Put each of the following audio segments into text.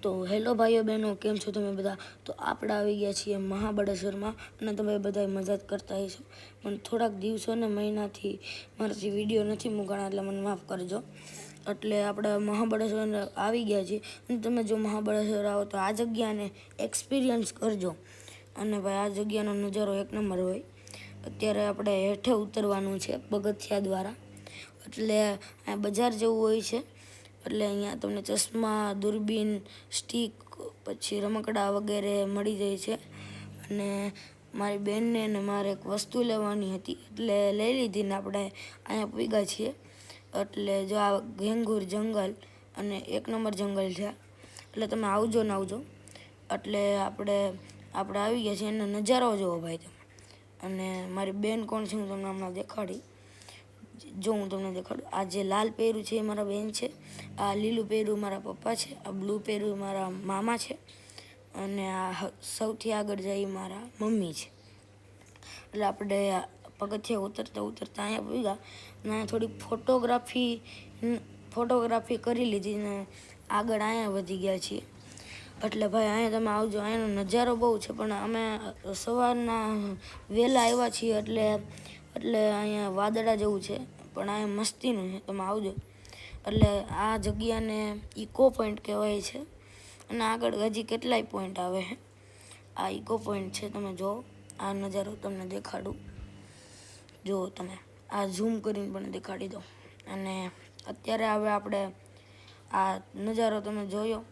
तो हेलो भाइयों बहनों केम छो तमे बधा। तो આપણે આવી ગયા છીએ મહાબળેશ્વરમાં અને તમે બધા મજા જ કરતા હશો, પણ થોડાક દિવસો ને મહિનાથી મારાથી વિડીયો નથી મૂકાણા એટલે મને માફ કરજો। એટલે આપણે મહાબળેશ્વર આવી ગયા છીએ અને તમે જો મહાબળેશ્વર આવો તો આ જગ્યાને એક્સપિરિયન્સ કરજો અને ભાઈ આ જગ્યાનો નજારો એક નંબર હોય। અત્યારે આપણે હેઠે ઉતરવાનું છે પગથિયા દ્વારા, એટલે આ બજાર જેવું હોય છે। એટલે અહીંયા તમને ચશ્મા, દૂરબીન, સ્ટીક, પછી રમકડા વગેરે મળી જાય છે। અને મારી બેનને ને મારે એક વસ્તુ લેવાની હતી એટલે લઈ લીધી ને આપણે અહીંયા પૂગ્યા છીએ। એટલે જો આ ઘેંઘુર જંગલ અને એક નંબર જંગલ છે, એટલે તમે આવજો ને આવજો। એટલે આપણે આવી ગયા છીએ, એનો નજારો જુઓ ભાઈ તમે। અને મારી બેન કોણ છે હું તમને હમણાં દેખાડી, જો હું તમને દેખાડું। આ જે લાલ પહેર્યું છે એ મારા બેન છે, આ લીલું પહેર્યું મારા પપ્પા છે, આ બ્લુ પહેર્યું મારા મામા છે અને આ સૌથી આગળ જાય મારા મમ્મી છે। એટલે આપણે પગથિયા ઉતરતા અહીંયા પૂગ્યા અને અહીંયા થોડીક ફોટોગ્રાફી કરી લીધી ને આગળ અહીંયા વધી ગયા છીએ। એટલે ભાઈ અહીંયા તમે આવજો, અહીંયાનો નજારો બહુ છે, પણ અમે સવારના વહેલા આવ્યા છીએ એટલે અહીંયા વાદળા જેવું છે, પણ અહીંયા મસ્તીનું છે, તમે આવજો। એટલે આ જગ્યાને ઇકો પોઈન્ટ કહેવાય છે અને આગળ હજી કેટલાય પોઈન્ટ આવે છે। આ ઇકો પોઈન્ટ છે, તમે જુઓ આ નજારો તમને દેખાડું, જુઓ તમે આ ઝૂમ કરીને પણ દેખાડી દો। અને અત્યારે હવે આપણે આ નજારો તમે જોયો,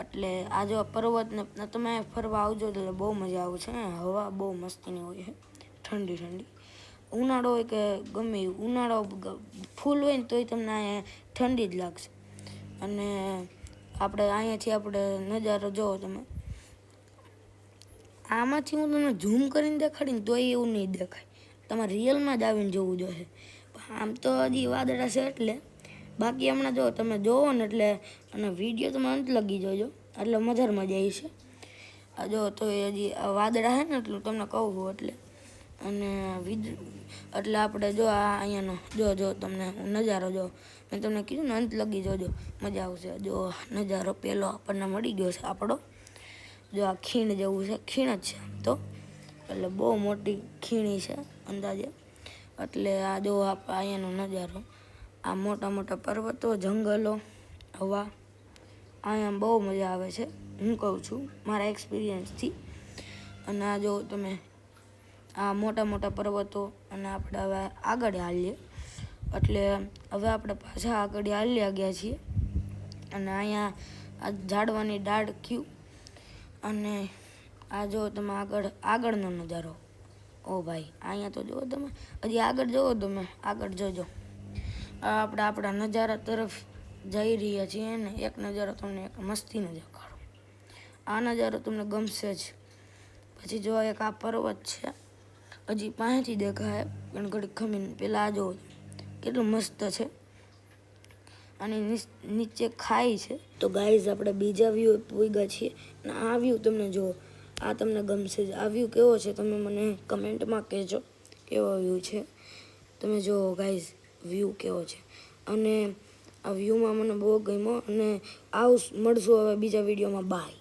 એટલે આ જો પર્વતને તમે ફરવા આવજો એટલે બહુ મજા આવશે। હવા બહુ મસ્તીની હોય છે, ઠંડી ઠંડી। ઉનાળો હોય કે ગમે ઉનાળો ફૂલ હોય ને તોય તમને અહીંયા ઠંડી જ લાગશે। અને આપણે અહીંયાથી આપણે નજારો જુઓ તમે, આમાંથી હું તમને ઝૂમ કરીને દેખાડીને તોય એવું નહીં દેખાય, તમારે રિયલમાં જ આવીને જોવું જોઈએ। આમ તો હજી વાદળા છે એટલે, બાકી હમણાં જો તમે જોવો ને એટલે અને વિડીયો તમે અંત લગી જોજો એટલે મજા આવી છે। આ જો તો હજી વાદળા છે ને એટલું તમને કહું છું એટલે। અને એટલે આપણે જો આ અહીંયાનો જો તમને નજારો જો મેં તમને કીધું ને અંત લગી જોજો, મજા આવશે। જો નજારો પહેલો આપણને મળી ગયો છે આપણો, જો આ ખીણ જેવું છે, ખીણ જ છે આમ તો, એટલે બહુ મોટી ખીણી છે અંદાજે। એટલે આ જો અહીંયાનો નજારો, આ મોટા મોટા પર્વતો, જંગલો, હવા, અહીંયા બહુ મજા આવે છે, હું કહું છું મારા એક્સપિરિયન્સથી। અને આ જો તમે આ મોટા મોટા પર્વતો, અને આપણે હવે આગળ હાલીએ, એટલે હવે આપણે પાછા આગળ હાલ્યા ગયા છીએ। અને અહીંયા આ ઝાડવાની ડાળખ્યું, અને આ જો તમે આગળનો નજારો, ઓ ભાઈ અહીંયા તો જુઓ તમે, હજી આગળ જુઓ તમે, આગળ જોજો। આપણે આપણા નજારા તરફ જઈ રહ્યા છીએ ને એક નજારો તમને એક મસ્તીનો દેખાડો, આ નજારો તમને ગમશે જ। પછી જો એક આ પર્વત છે, હજી પાસેથી દેખાય પણ ઘડીક ખમીને પેલા આ જો કેટલું મસ્ત છે, અને નીચે ખાઈ છે। તો ગાઈઝ આપણે બીજા વ્યૂ પૂગ્યા છીએ અને આ વ્યૂ તમને જુઓ, આ તમને ગમશે જ। આ વ્યૂ કેવો છે તમે મને કમેન્ટમાં કહેજો કેવો વ્યૂ છે, તમે જુઓ ગાઈઝ વ્યૂ કેવો છે। અને આ વ્યૂમાં મને બહુ ગમ્યો, અને મળશું હવે બીજા વિડીયોમાં, બાય।